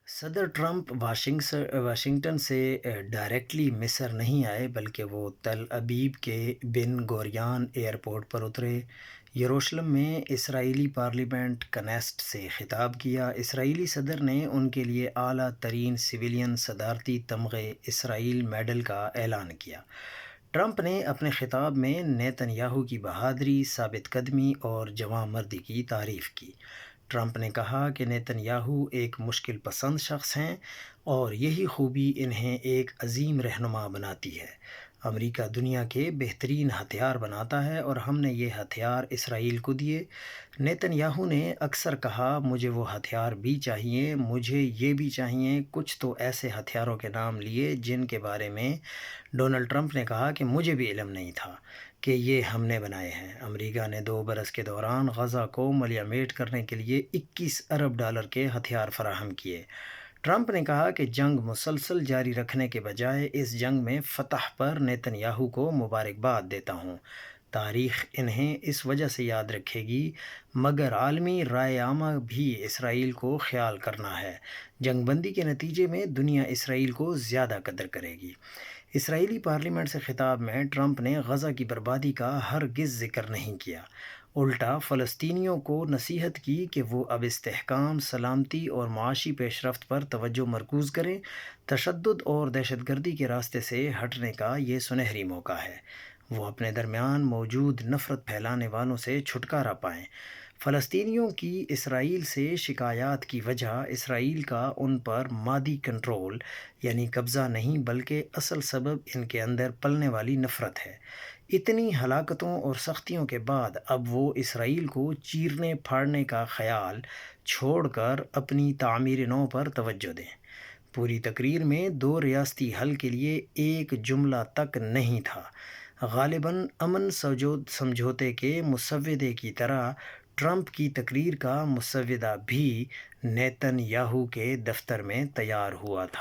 صدر Trump Washington سے directly مصر نہیں آئے، بلکہ وہ تل ابیب کے بن گوریان ایئرپورٹ پر اترے۔ یروشلم میں اسرائیلی پارلیمنٹ کنیسٹ سے خطاب کیا۔ اسرائیلی صدر نے ان کے لیے اعلیٰ ترین سویلین صدارتی تمغے اسرائیل میڈل کا اعلان کیا۔ ٹرمپ نے اپنے خطاب میں نیتن یاہو کی بہادری، ثابت قدمی اور جواں مردی کی تعریف کی۔ ٹرمپ نے کہا کہ نیتن یاہو ایک مشکل پسند شخص ہیں اور یہی خوبی انہیں ایک عظیم رہنما بناتی ہے۔ امریکہ دنیا کے بہترین ہتھیار بناتا ہے اور ہم نے یہ ہتھیار اسرائیل کو دیے۔ نیتن یاہو نے اکثر کہا، مجھے وہ ہتھیار بھی چاہیے، مجھے یہ بھی چاہیے۔ کچھ تو ایسے ہتھیاروں کے نام لیے جن کے بارے میں ڈونلڈ ٹرمپ نے کہا کہ مجھے بھی علم نہیں تھا کہ یہ ہم نے بنائے ہیں۔ امریکہ نے 2 برس کے دوران غزہ کو ملیامیٹ کرنے کے لیے 21 ارب ڈالر کے ہتھیار فراہم کیے۔ ٹرمپ نے کہا کہ جنگ مسلسل جاری رکھنے کے بجائے اس جنگ میں فتح پر نیتن یاہو کو مبارکباد دیتا ہوں۔ تاریخ انہیں اس وجہ سے یاد رکھے گی، مگر عالمی رائے عامہ بھی اسرائیل کو خیال کرنا ہے۔ جنگ بندی کے نتیجے میں دنیا اسرائیل کو زیادہ قدر کرے گی۔ اسرائیلی پارلیمنٹ سے خطاب میں ٹرمپ نے غزہ کی بربادی کا ہرگز ذکر نہیں کیا، الٹا فلسطینیوں کو نصیحت کی کہ وہ اب استحکام، سلامتی اور معاشی پیش رفت پر توجہ مرکوز کریں۔ تشدد اور دہشت گردی کے راستے سے ہٹنے کا یہ سنہری موقع ہے۔ وہ اپنے درمیان موجود نفرت پھیلانے والوں سے چھٹکارا پائیں۔ فلسطینیوں کی اسرائیل سے شکایات کی وجہ اسرائیل کا ان پر مادی کنٹرول یعنی قبضہ نہیں، بلکہ اصل سبب ان کے اندر پلنے والی نفرت ہے۔ اتنی ہلاکتوں اور سختیوں کے بعد اب وہ اسرائیل کو چیرنے پھاڑنے کا خیال چھوڑ کر اپنی تعمیر نو پر توجہ دیں۔ پوری تقریر میں 2 ریاستی حل کے لیے ایک جملہ تک نہیں تھا۔ غالباً امن سمجھوتے کے مسودے کی طرح ٹرمپ کی تقریر کا مسودہ بھی نیتن یاہو کے دفتر میں تیار ہوا تھا۔